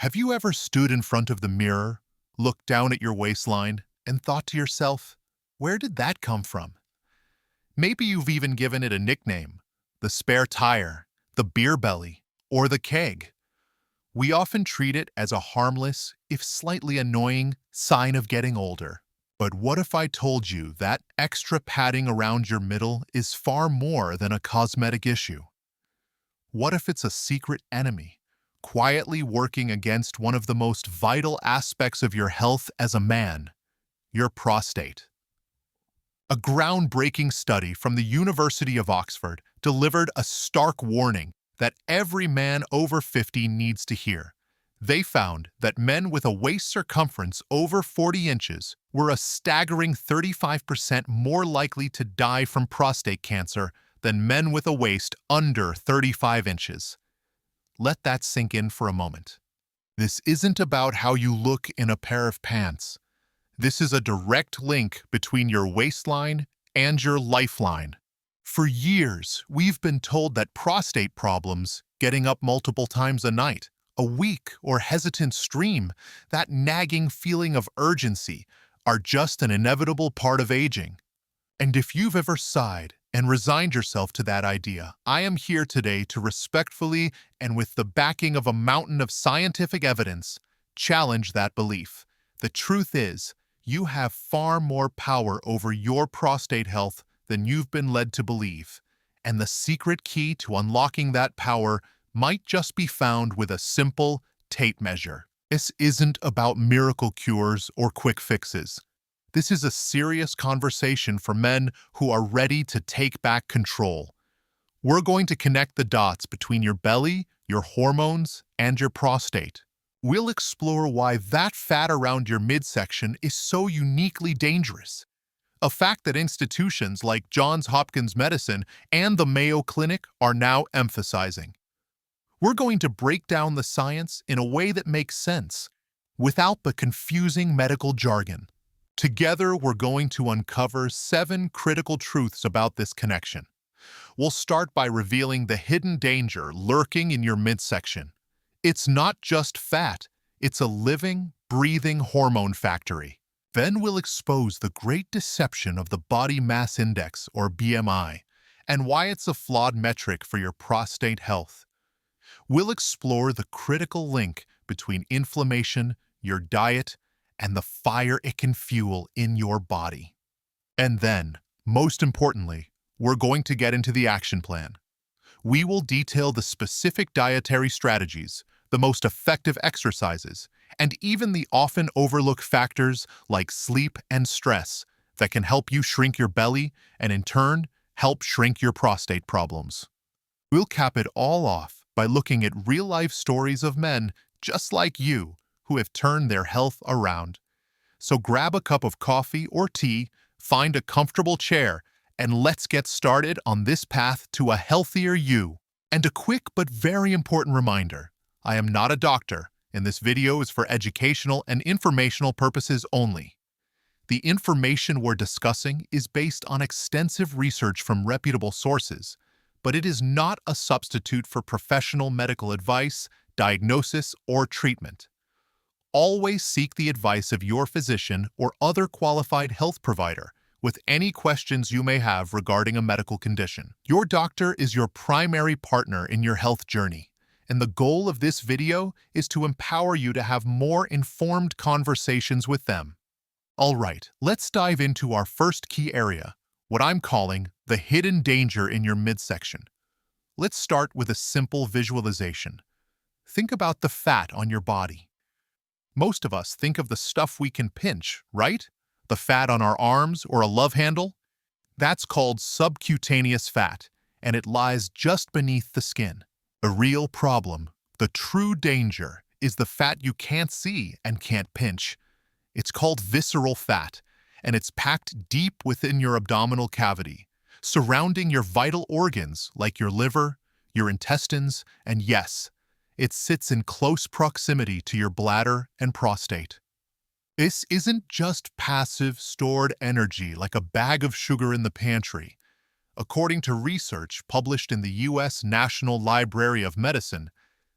Have you ever stood in front of the mirror, looked down at your waistline, and thought to yourself, where did that come from? Maybe you've even given it a nickname, the spare tire, the beer belly, or the keg. We often treat it as a harmless, if slightly annoying, sign of getting older. But what if I told you that extra padding around your middle is far more than a cosmetic issue? What if it's a secret enemy, quietly working against one of the most vital aspects of your health as a man, your prostate? A groundbreaking study from the University of Oxford delivered a stark warning that every man over 50 needs to hear. They found that men with a waist circumference over 40 inches were a staggering 35% more likely to die from prostate cancer than men with a waist under 35 inches. Let that sink in for a moment. This isn't about how you look in a pair of pants. This is a direct link between your waistline and your lifeline. For years, we've been told that prostate problems, getting up multiple times a night, a weak or hesitant stream, that nagging feeling of urgency, are just an inevitable part of aging. And if you've ever sighed and resigned yourself to that idea, I am here today to respectfully and with the backing of a mountain of scientific evidence, challenge that belief. The truth is, you have far more power over your prostate health than you've been led to believe. And the secret key to unlocking that power might just be found with a simple tape measure. This isn't about miracle cures or quick fixes. This is a serious conversation for men who are ready to take back control. We're going to connect the dots between your belly, your hormones, and your prostate. We'll explore why that fat around your midsection is so uniquely dangerous, a fact that institutions like Johns Hopkins Medicine and the Mayo Clinic are now emphasizing. We're going to break down the science in a way that makes sense, without the confusing medical jargon. Together, we're going to uncover 7 critical truths about this connection. We'll start by revealing the hidden danger lurking in your midsection. It's not just fat, it's a living, breathing hormone factory. Then we'll expose the great deception of the body mass index, or BMI, and why it's a flawed metric for your prostate health. We'll explore the critical link between inflammation, your diet, and the fire it can fuel in your body. And then, most importantly, we're going to get into the action plan. We will detail the specific dietary strategies, the most effective exercises, and even the often overlooked factors like sleep and stress that can help you shrink your belly and, in turn, help shrink your prostate problems. We'll cap it all off by looking at real-life stories of men just like you who have turned their health around. So grab a cup of coffee or tea, find a comfortable chair, and let's get started on this path to a healthier you. And a quick but very important reminder, I am not a doctor, and this video is for educational and informational purposes only. The information we're discussing is based on extensive research from reputable sources, but it is not a substitute for professional medical advice, diagnosis, or treatment. Always seek the advice of your physician or other qualified health provider with any questions you may have regarding a medical condition. Your doctor is your primary partner in your health journey, and the goal of this video is to empower you to have more informed conversations with them. All right, let's dive into our first key area, what I'm calling the hidden danger in your midsection. Let's start with a simple visualization. Think about the fat on your body. Most of us think of the stuff we can pinch, right? The fat on our arms or a love handle? That's called subcutaneous fat, and it lies just beneath the skin. The real problem, the true danger, is the fat you can't see and can't pinch. It's called visceral fat, and it's packed deep within your abdominal cavity, surrounding your vital organs like your liver, your intestines, and yes, it sits in close proximity to your bladder and prostate. This isn't just passive, stored energy like a bag of sugar in the pantry. According to research published in the U.S. National Library of Medicine,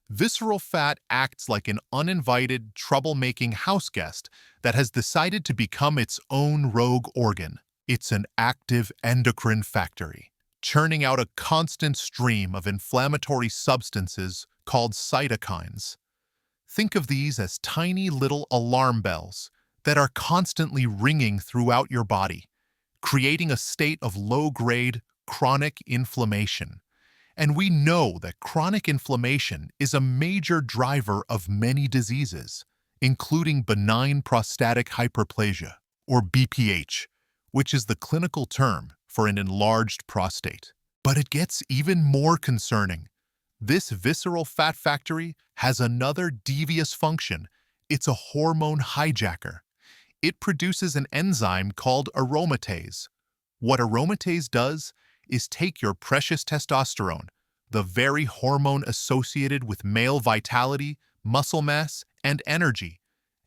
Visceral fat acts like an uninvited, troublemaking house guest that has decided to become its own rogue organ. It's an active endocrine factory, churning out a constant stream of inflammatory substances called cytokines. Think of these as tiny little alarm bells that are constantly ringing throughout your body, creating a state of low-grade, chronic inflammation. And we know that chronic inflammation is a major driver of many diseases, including benign prostatic hyperplasia, or BPH, which is the clinical term for an enlarged prostate. But it gets even more concerning. This visceral fat factory has another devious function. It's a hormone hijacker. It produces an enzyme called aromatase. What aromatase does is take your precious testosterone, the very hormone associated with male vitality, muscle mass, and energy,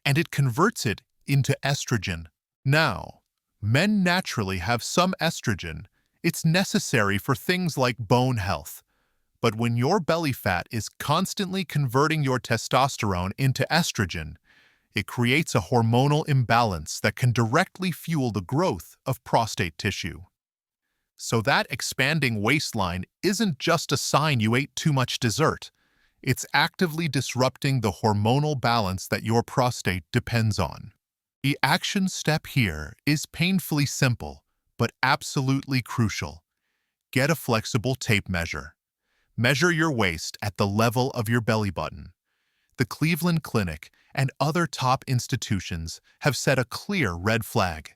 and it converts it into estrogen. Now, men naturally have some estrogen. It's necessary for things like bone health. But when your belly fat is constantly converting your testosterone into estrogen, it creates a hormonal imbalance that can directly fuel the growth of prostate tissue. So that expanding waistline isn't just a sign you ate too much dessert. It's actively disrupting the hormonal balance that your prostate depends on. The action step here is painfully simple, but absolutely crucial. Get a flexible tape measure. Measure your waist at the level of your belly button. The Cleveland Clinic and other top institutions have set a clear red flag.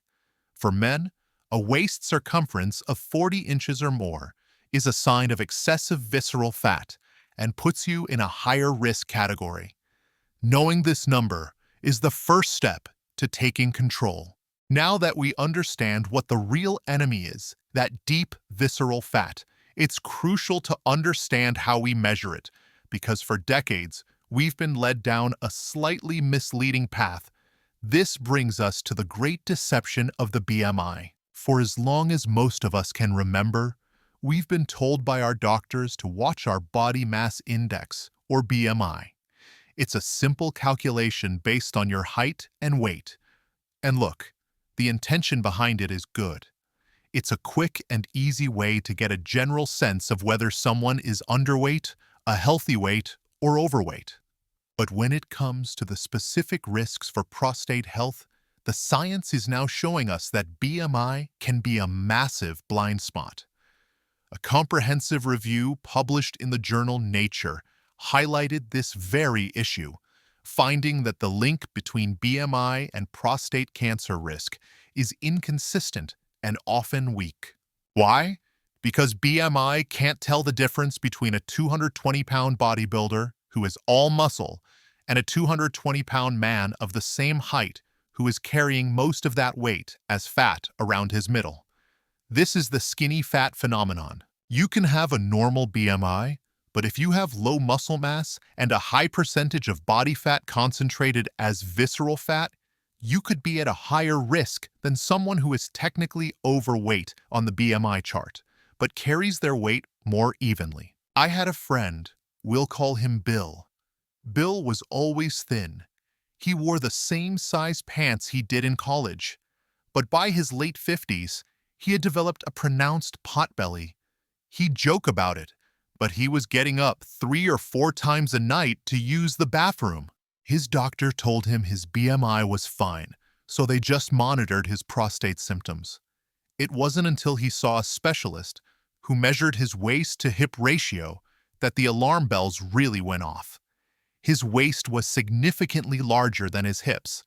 For men, a waist circumference of 40 inches or more is a sign of excessive visceral fat and puts you in a higher risk category. Knowing this number is the first step to taking control. Now that we understand what the real enemy is, that deep visceral fat, it's crucial to understand how we measure it, because for decades, we've been led down a slightly misleading path. This brings us to the great deception of the BMI. For as long as most of us can remember, we've been told by our doctors to watch our body mass index, or BMI. It's a simple calculation based on your height and weight. And look, the intention behind it is good. It's a quick and easy way to get a general sense of whether someone is underweight, a healthy weight, or overweight. But when it comes to the specific risks for prostate health, the science is now showing us that BMI can be a massive blind spot. A comprehensive review published in the journal Nature highlighted this very issue, finding that the link between BMI and prostate cancer risk is inconsistent and often weak. Why? Because BMI can't tell the difference between a 220-pound bodybuilder who is all muscle and a 220-pound man of the same height who is carrying most of that weight as fat around his middle. This is the skinny fat phenomenon. You can have a normal BMI, but if you have low muscle mass and a high percentage of body fat concentrated as visceral fat, you could be at a higher risk than someone who is technically overweight on the BMI chart, but carries their weight more evenly. I had a friend, we'll call him Bill. Bill was always thin. He wore the same size pants he did in college, but by his late 50s, he had developed a pronounced potbelly. He'd joke about it, but he was getting up 3 or 4 times a night to use the bathroom. His doctor told him his BMI was fine, so they just monitored his prostate symptoms. It wasn't until he saw a specialist who measured his waist-to-hip ratio that the alarm bells really went off. His waist was significantly larger than his hips,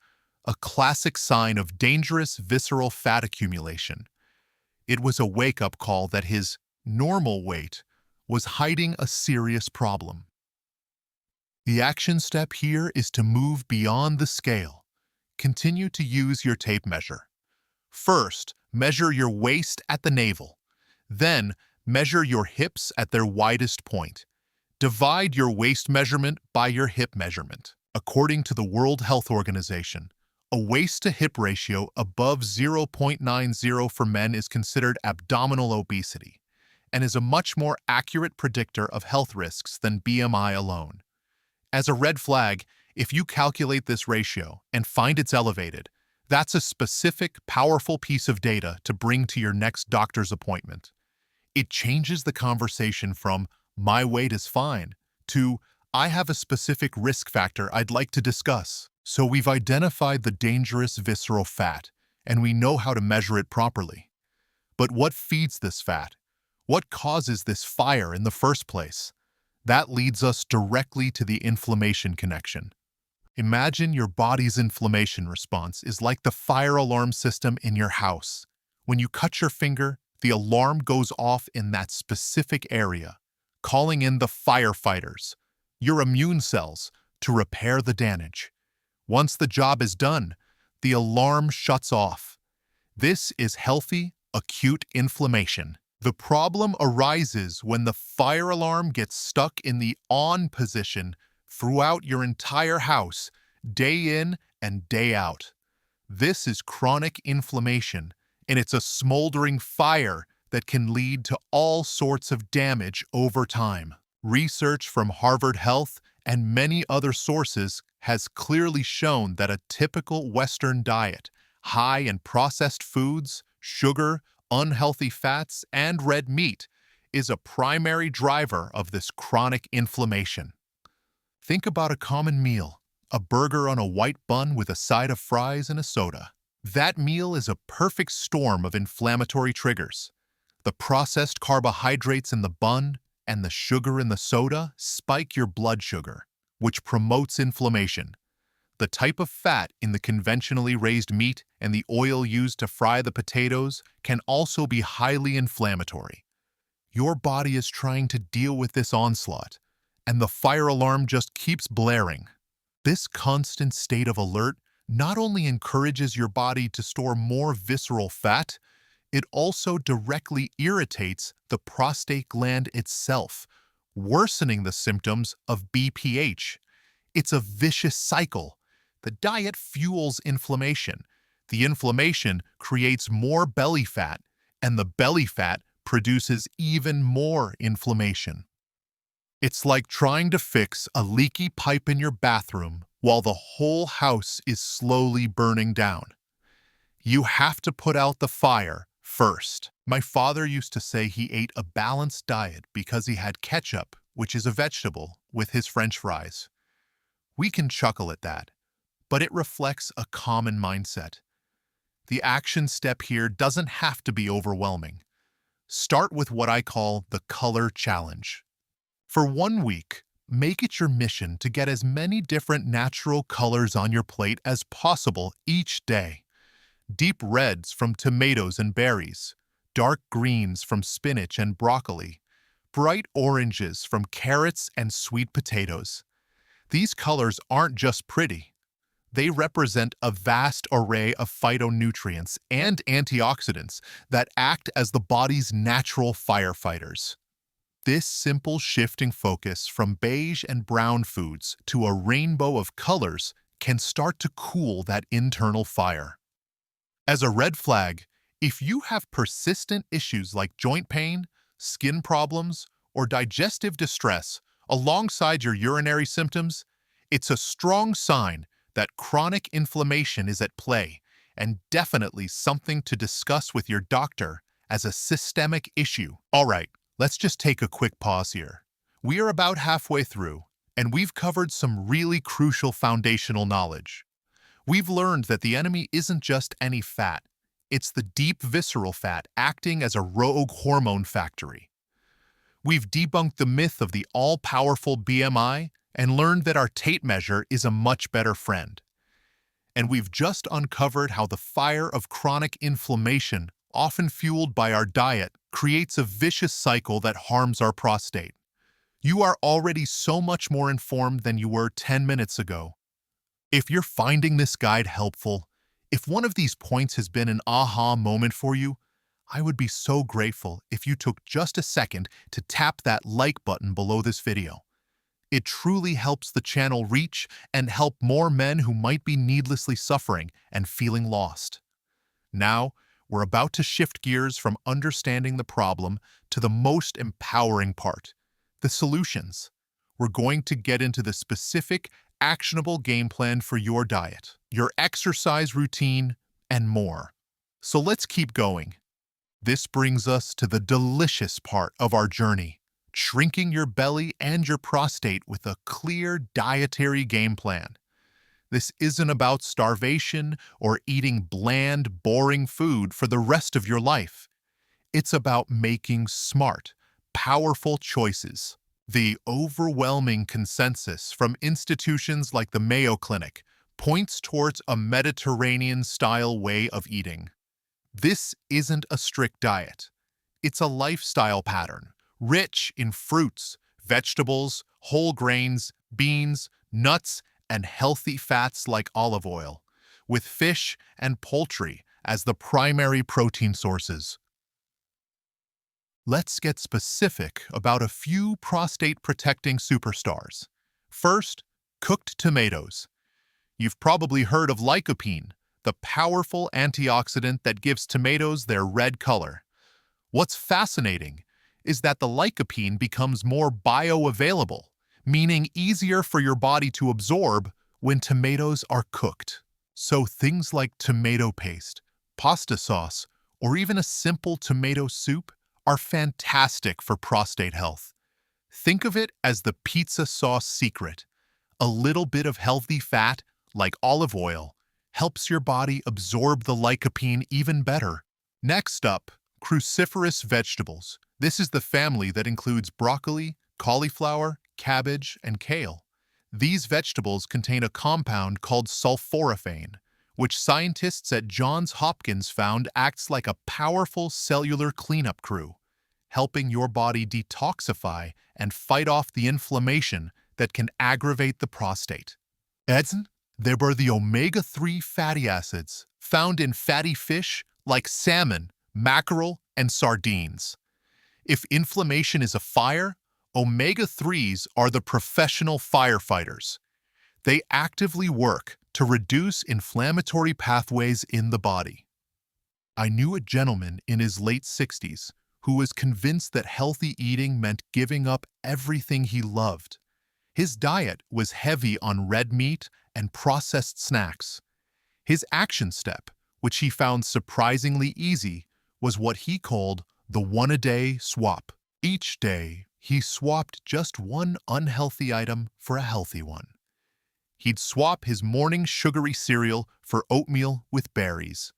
a classic sign of dangerous visceral fat accumulation. It was a wake-up call that his normal weight was hiding a serious problem. The action step here is to move beyond the scale. Continue to use your tape measure. First, measure your waist at the navel. Then, measure your hips at their widest point. Divide your waist measurement by your hip measurement. According to the World Health Organization, a waist-to-hip ratio above 0.90 for men is considered abdominal obesity and is a much more accurate predictor of health risks than BMI alone. As a red flag, if you calculate this ratio and find it's elevated, that's a specific, powerful piece of data to bring to your next doctor's appointment. It changes the conversation from, "My weight is fine," to, "I have a specific risk factor I'd like to discuss." So we've identified the dangerous visceral fat, and we know how to measure it properly. But what feeds this fat? What causes this fire in the first place? That leads us directly to the inflammation connection. Imagine your body's inflammation response is like the fire alarm system in your house. When you cut your finger, the alarm goes off in that specific area, calling in the firefighters, your immune cells, to repair the damage. Once the job is done, the alarm shuts off. This is healthy, acute inflammation. The problem arises when the fire alarm gets stuck in the on position throughout your entire house, day in and day out. This is chronic inflammation, and it's a smoldering fire that can lead to all sorts of damage over time. Research from Harvard Health and many other sources has clearly shown that a typical Western diet, high in processed foods, sugar, unhealthy fats, and red meat, is a primary driver of this chronic inflammation. Think about a common meal, a burger on a white bun with a side of fries and a soda. That meal is a perfect storm of inflammatory triggers. The processed carbohydrates in the bun and the sugar in the soda spike your blood sugar, which promotes inflammation. The type of fat in the conventionally raised meat and the oil used to fry the potatoes can also be highly inflammatory. Your body is trying to deal with this onslaught, and the fire alarm just keeps blaring. This constant state of alert not only encourages your body to store more visceral fat, it also directly irritates the prostate gland itself, worsening the symptoms of BPH. It's a vicious cycle. The diet fuels inflammation. The inflammation creates more belly fat, and the belly fat produces even more inflammation. It's like trying to fix a leaky pipe in your bathroom while the whole house is slowly burning down. You have to put out the fire first. My father used to say he ate a balanced diet because he had ketchup, which is a vegetable, with his French fries. We can chuckle at that, but it reflects a common mindset. The action step here doesn't have to be overwhelming. Start with what I call the color challenge. For 1 week, make it your mission to get as many different natural colors on your plate as possible each day. Deep reds from tomatoes and berries, dark greens from spinach and broccoli, bright oranges from carrots and sweet potatoes. These colors aren't just pretty. They represent a vast array of phytonutrients and antioxidants that act as the body's natural firefighters. This simple shifting focus from beige and brown foods to a rainbow of colors can start to cool that internal fire. As a red flag, if you have persistent issues like joint pain, skin problems, or digestive distress alongside your urinary symptoms, it's a strong sign that chronic inflammation is at play and definitely something to discuss with your doctor as a systemic issue. All right, let's just take a quick pause here. We are about halfway through, and we've covered some really crucial foundational knowledge. We've learned that the enemy isn't just any fat. It's the deep visceral fat acting as a rogue hormone factory. We've debunked the myth of the all-powerful BMI and learned that our tape measure is a much better friend. And we've just uncovered how the fire of chronic inflammation, often fueled by our diet, creates a vicious cycle that harms our prostate. You are already so much more informed than you were 10 minutes ago. If you're finding this guide helpful, if one of these points has been an aha moment for you, I would be so grateful if you took just a second to tap that like button below this video. It truly helps the channel reach and help more men who might be needlessly suffering and feeling lost. Now, we're about to shift gears from understanding the problem to the most empowering part, the solutions. we're going to get into the specific, actionable game plan for your diet, your exercise routine, and more. So let's keep going. This brings us to the delicious part of our journey, shrinking your belly and your prostate with a clear dietary game plan. This isn't about starvation or eating bland, boring food for the rest of your life. It's about making smart, powerful choices. The overwhelming consensus from institutions like the Mayo Clinic points towards a Mediterranean-style way of eating. This isn't a strict diet. It's a lifestyle pattern, rich in fruits, vegetables, whole grains, beans, nuts, and healthy fats like olive oil, with fish and poultry as the primary protein sources. Let's get specific about a few prostate-protecting superstars. First, cooked tomatoes. You've probably heard of lycopene, the powerful antioxidant that gives tomatoes their red color. What's fascinating is that the lycopene becomes more bioavailable, meaning easier for your body to absorb when tomatoes are cooked. So things like tomato paste, pasta sauce, or even a simple tomato soup are fantastic for prostate health. Think of it as the pizza sauce secret. A little bit of healthy fat, like olive oil, helps your body absorb the lycopene even better. Next up, cruciferous vegetables. This is the family that includes broccoli, cauliflower, cabbage, and kale. These vegetables contain a compound called sulforaphane, which scientists at Johns Hopkins found acts like a powerful cellular cleanup crew, helping your body detoxify and fight off the inflammation that can aggravate the prostate. Edson, there were the omega-3 fatty acids found in fatty fish like salmon, mackerel, and sardines. If inflammation is a fire, omega-3s are the professional firefighters. They actively work to reduce inflammatory pathways in the body. I knew a gentleman in his late 60s who was convinced that healthy eating meant giving up everything he loved. His diet was heavy on red meat and processed snacks. His action step, which he found surprisingly easy, was what he called the one-a-day swap. Each day, he swapped just one unhealthy item for a healthy one. He'd swap his morning sugary cereal for oatmeal with berries.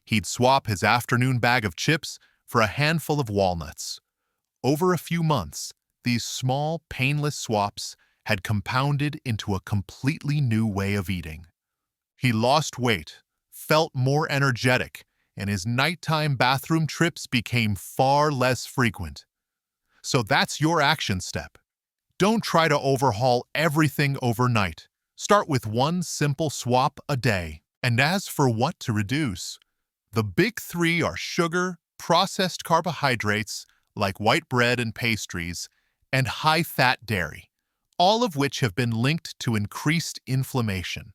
He'd swap his afternoon bag of chips for a handful of walnuts. Over a few months, these small, painless swaps had compounded into a completely new way of eating. He lost weight, felt more energetic, and his nighttime bathroom trips became far less frequent. So that's your action step. Don't try to overhaul everything overnight. Start with one simple swap a day. And as for what to reduce, the big three are sugar, processed carbohydrates like white bread and pastries, and high-fat dairy, all of which have been linked to increased inflammation.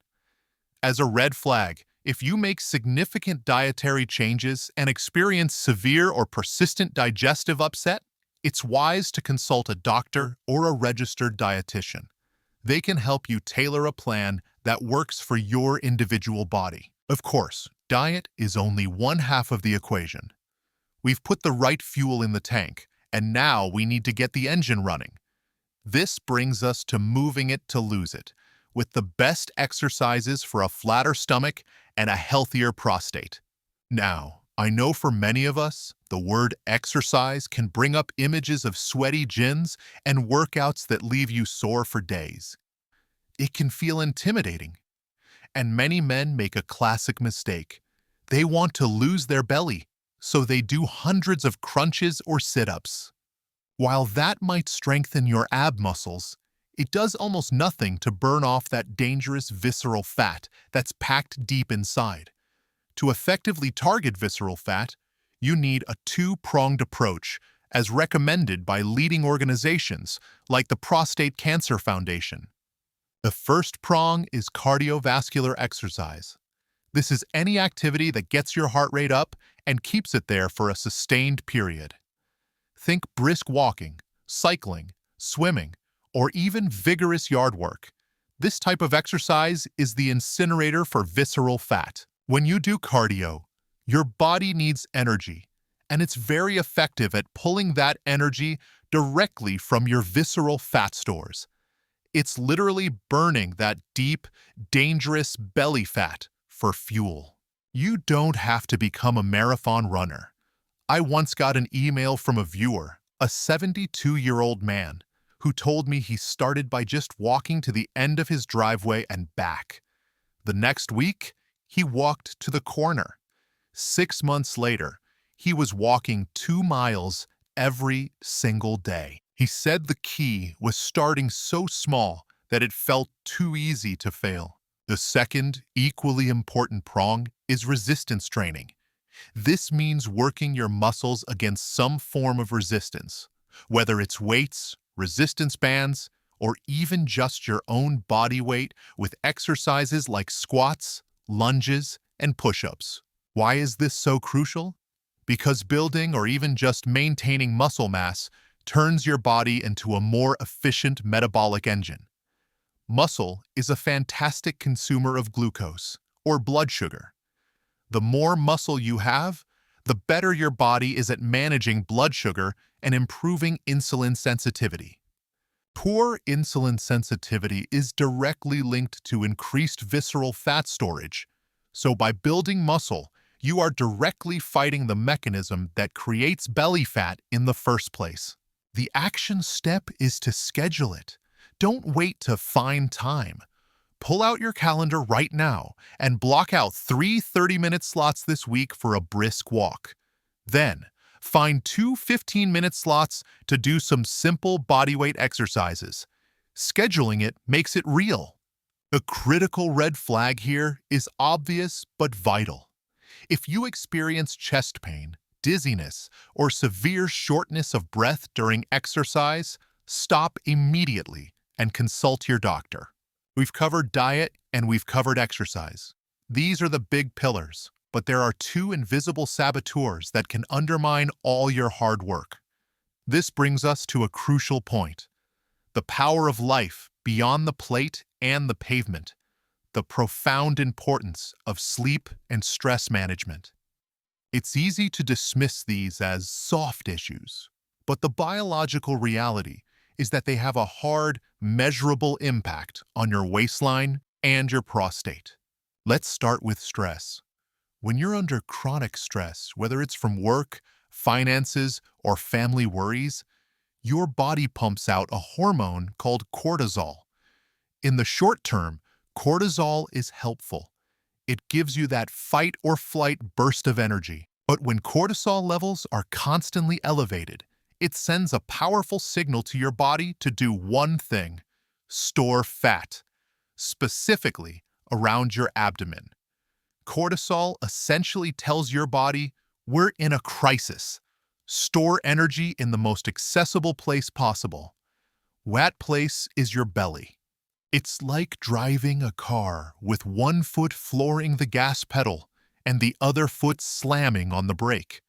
As a red flag, if you make significant dietary changes and experience severe or persistent digestive upset, it's wise to consult a doctor or a registered dietitian. They can help you tailor a plan that works for your individual body. Of course, diet is only one half of the equation. We've put the right fuel in the tank, and now we need to get the engine running. This brings us to moving it to lose it, with the best exercises for a flatter stomach and a healthier prostate. Now, I know for many of us, the word exercise can bring up images of sweaty gyms and workouts that leave you sore for days. It can feel intimidating. And many men make a classic mistake. They want to lose their belly, so they do hundreds of crunches or sit-ups. While that might strengthen your ab muscles, it does almost nothing to burn off that dangerous visceral fat that's packed deep inside. To effectively target visceral fat, you need a two-pronged approach, as recommended by leading organizations like the Prostate Cancer Foundation. The first prong is cardiovascular exercise. This is any activity that gets your heart rate up and keeps it there for a sustained period. Think brisk walking, cycling, swimming, or even vigorous yard work. This type of exercise is the incinerator for visceral fat. When you do cardio, your body needs energy, and it's very effective at pulling that energy directly from your visceral fat stores. It's literally burning that deep, dangerous belly fat for fuel. You don't have to become a marathon runner. I once got an email from a viewer, a 72-year-old man, who told me he started by just walking to the end of his driveway and back. The next week, he walked to the corner. 6 months later, he was walking 2 miles every single day. He said the key was starting so small that it felt too easy to fail. The second, equally important prong is resistance training. This means working your muscles against some form of resistance, whether it's weights, resistance bands, or even just your own body weight with exercises like squats, lunges, and push-ups. Why is this so crucial? Because building or even just maintaining muscle mass turns your body into a more efficient metabolic engine. Muscle is a fantastic consumer of glucose, or blood sugar. The more muscle you have, the better your body is at managing blood sugar and improving insulin sensitivity. Poor insulin sensitivity is directly linked to increased visceral fat storage, so by building muscle, you are directly fighting the mechanism that creates belly fat in the first place. The action step is to schedule it. Don't wait to find time. Pull out your calendar right now and block out 3 30-minute slots this week for a brisk walk. Then, find 2 15-minute slots to do some simple bodyweight exercises. Scheduling it makes it real. The critical red flag here is obvious but vital. If you experience chest pain, dizziness, or severe shortness of breath during exercise, stop immediately and consult your doctor. We've covered diet and we've covered exercise. These are the big pillars, but there are 2 invisible saboteurs that can undermine all your hard work. This brings us to a crucial point: the power of life beyond the plate and the pavement, the profound importance of sleep and stress management. It's easy to dismiss these as soft issues, but the biological reality is that they have a hard, measurable impact on your waistline and your prostate. Let's start with stress. When you're under chronic stress, whether it's from work, finances, or family worries, your body pumps out a hormone called cortisol. In the short term, cortisol is helpful. It gives you that fight or flight burst of energy. But when cortisol levels are constantly elevated, it sends a powerful signal to your body to do one thing: store fat, specifically around your abdomen. Cortisol essentially tells your body, we're in a crisis. Store energy in the most accessible place possible. That place is your belly. It's like driving a car with one foot flooring the gas pedal and the other foot slamming on the brake.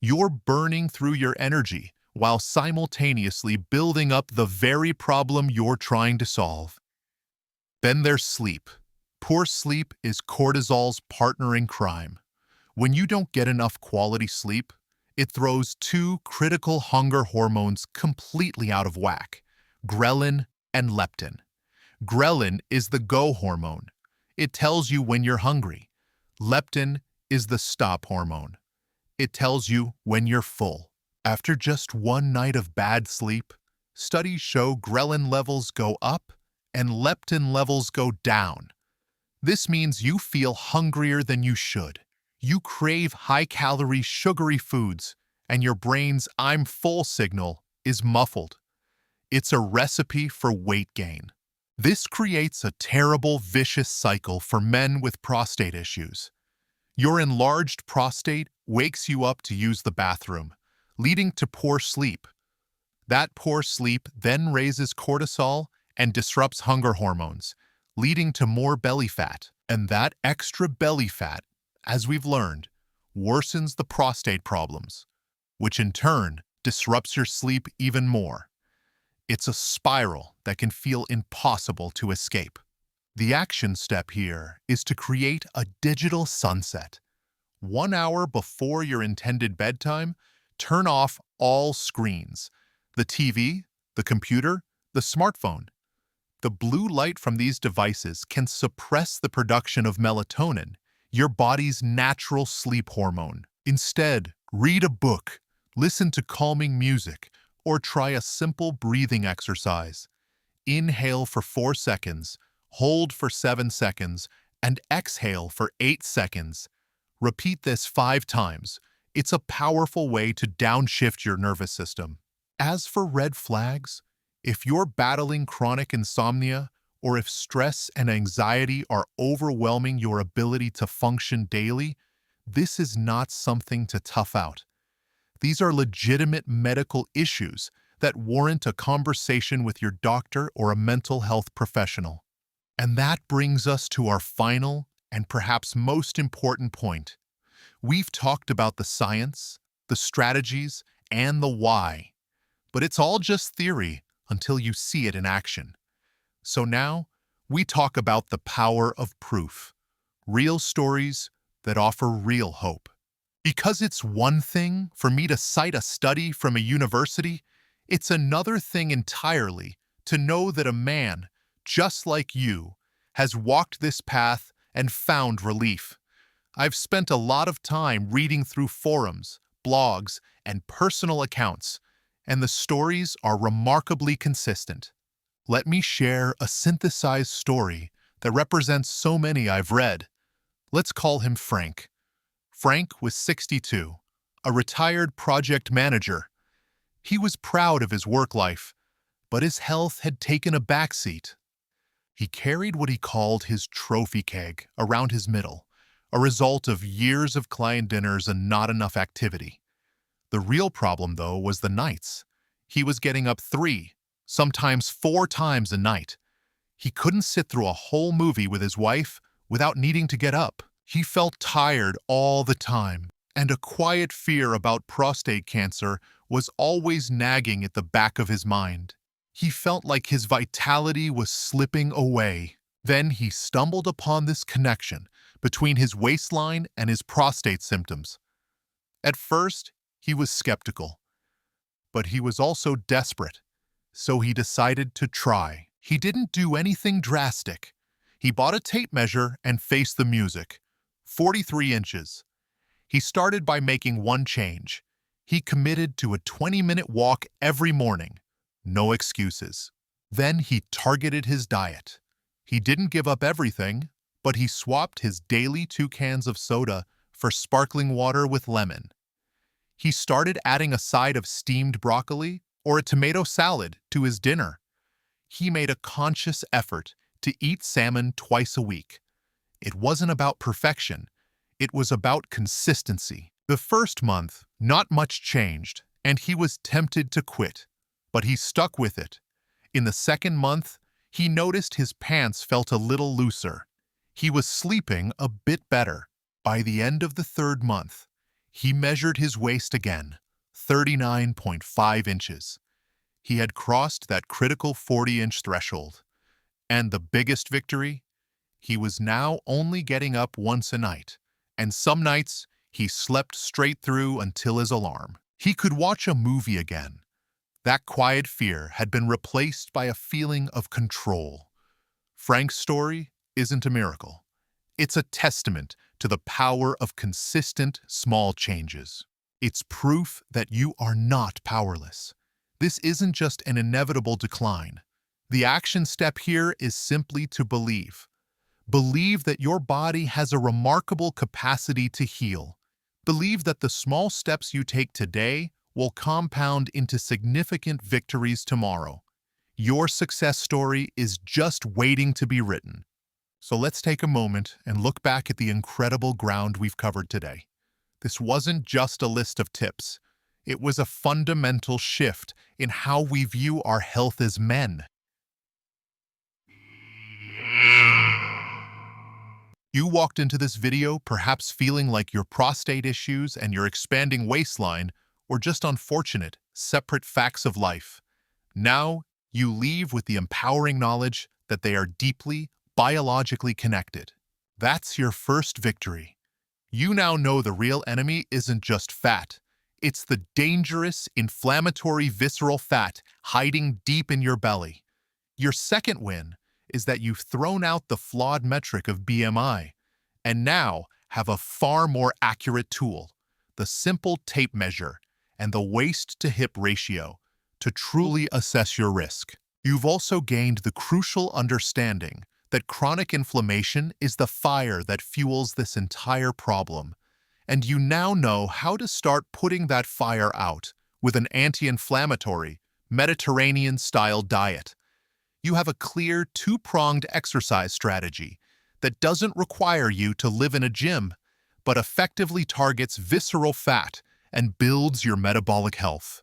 You're burning through your energy while simultaneously building up the very problem you're trying to solve. Then there's sleep. Poor sleep is cortisol's partner in crime. When you don't get enough quality sleep, it throws 2 critical hunger hormones completely out of whack: ghrelin and leptin. Ghrelin is the go hormone. It tells you when you're hungry. Leptin is the stop hormone. It tells you when you're full. After just one night of bad sleep, studies show ghrelin levels go up and leptin levels go down. This means you feel hungrier than you should. You crave high-calorie, sugary foods, and your brain's "I'm full" signal is muffled. It's a recipe for weight gain. This creates a terrible, vicious cycle for men with prostate issues. Your enlarged prostate wakes you up to use the bathroom, leading to poor sleep. That poor sleep then raises cortisol and disrupts hunger hormones, leading to more belly fat. And that extra belly fat, as we've learned, worsens the prostate problems, which in turn disrupts your sleep even more. It's a spiral that can feel impossible to escape. The action step here is to create a digital sunset. 1 hour before your intended bedtime, turn off all screens. The TV, the computer, the smartphone. The blue light from these devices can suppress the production of melatonin, your body's natural sleep hormone. Instead, read a book, listen to calming music, or try a simple breathing exercise. Inhale for 4 seconds, hold for 7 seconds, and exhale for 8 seconds. Repeat this 5 times. It's a powerful way to downshift your nervous system. As for red flags, if you're battling chronic insomnia, or if stress and anxiety are overwhelming your ability to function daily, this is not something to tough out. These are legitimate medical issues that warrant a conversation with your doctor or a mental health professional. And that brings us to our final and perhaps most important point. We've talked about the science, the strategies, and the why, but it's all just theory until you see it in action. So now, we talk about the power of proof, real stories that offer real hope. Because it's one thing for me to cite a study from a university, it's another thing entirely to know that a man, just like you, has walked this path and found relief. I've spent a lot of time reading through forums, blogs, and personal accounts, and the stories are remarkably consistent. Let me share a synthesized story that represents so many I've read. Let's call him Frank. Frank was 62, a retired project manager. He was proud of his work life, but his health had taken a backseat. He carried what he called his trophy keg around his middle, a result of years of client dinners and not enough activity. The real problem, though, was the nights. He was getting up 3, sometimes 4 times a night. He couldn't sit through a whole movie with his wife without needing to get up. He felt tired all the time, and a quiet fear about prostate cancer was always nagging at the back of his mind. He felt like his vitality was slipping away. Then he stumbled upon this connection between his waistline and his prostate symptoms. At first, he was skeptical, but he was also desperate, so he decided to try. He didn't do anything drastic. He bought a tape measure and faced the music. 43 inches. He started by making one change. He committed to a 20-minute walk every morning. No excuses. Then he targeted his diet. He didn't give up everything, but he swapped his daily 2 cans of soda for sparkling water with lemon. He started adding a side of steamed broccoli or a tomato salad to his dinner. He made a conscious effort to eat salmon twice a week. It wasn't about perfection. It was about consistency. The first month, not much changed, and he was tempted to quit, but he stuck with it. In the second month, he noticed his pants felt a little looser. He was sleeping a bit better. By the end of the third month, he measured his waist again, 39.5 inches. He had crossed that critical 40-inch threshold. And the biggest victory? He was now only getting up once a night, and some nights he slept straight through until his alarm. He could watch a movie again. That quiet fear had been replaced by a feeling of control. Frank's story isn't a miracle. It's a testament to the power of consistent, small changes. It's proof that you are not powerless. This isn't just an inevitable decline. The action step here is simply to believe. Believe that your body has a remarkable capacity to heal. Believe that the small steps you take today will compound into significant victories tomorrow. Your success story is just waiting to be written. So let's take a moment and look back at the incredible ground we've covered today. This wasn't just a list of tips. It was a fundamental shift in how we view our health as men. You walked into this video perhaps feeling like your prostate issues and your expanding waistline were just unfortunate, separate facts of life. Now, You leave with the empowering knowledge that they are deeply, biologically connected. That's your first victory. You now know the real enemy isn't just fat. It's the dangerous, inflammatory visceral fat hiding deep in your belly. Your second win is that you've thrown out the flawed metric of BMI and now have a far more accurate tool, the simple tape measure and the waist-to-hip ratio, to truly assess your risk. You've also gained the crucial understanding that chronic inflammation is the fire that fuels this entire problem, and you now know how to start putting that fire out with an anti-inflammatory, Mediterranean-style diet. You have a clear two-pronged exercise strategy that doesn't require you to live in a gym, but effectively targets visceral fat and builds your metabolic health.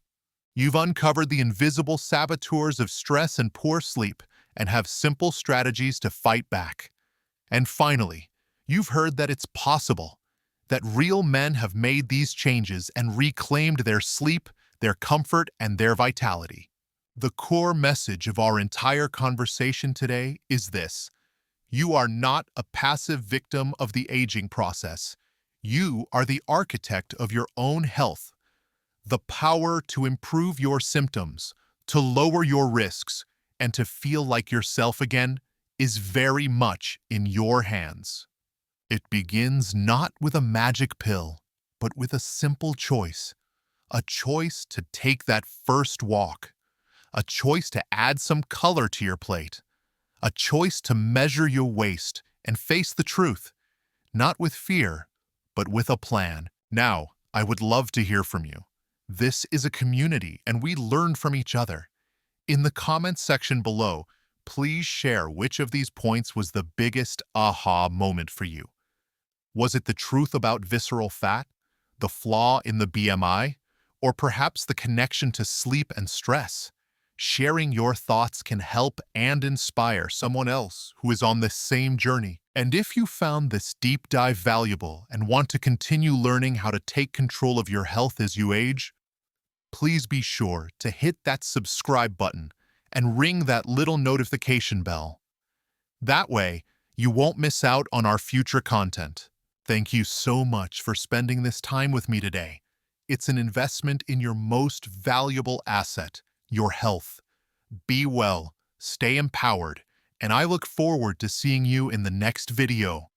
You've uncovered the invisible saboteurs of stress and poor sleep and have simple strategies to fight back. And finally, you've heard that it's possible, that real men have made these changes and reclaimed their sleep, their comfort, and their vitality. The core message of our entire conversation today is this: you are not a passive victim of the aging process. You are the architect of your own health. The power to improve your symptoms, to lower your risks, and to feel like yourself again is very much in your hands. It begins not with a magic pill, but with a simple choice. A choice to take that first walk. A choice to add some color to your plate. A choice to measure your waist and face the truth, not with fear, but with a plan. Now, I would love to hear from you. This is a community, and we learn from each other. In the comments section below, please share which of these points was the biggest aha moment for you. Was it the truth about visceral fat, the flaw in the BMI, or perhaps the connection to sleep and stress? Sharing your thoughts can help and inspire someone else who is on the same journey. And if you found this deep dive valuable and want to continue learning how to take control of your health as you age, please be sure to hit that subscribe button and ring that little notification bell. That way, you won't miss out on our future content. Thank you so much for spending this time with me today. It's an investment in your most valuable asset, your health. Be well, stay empowered, and I look forward to seeing you in the next video.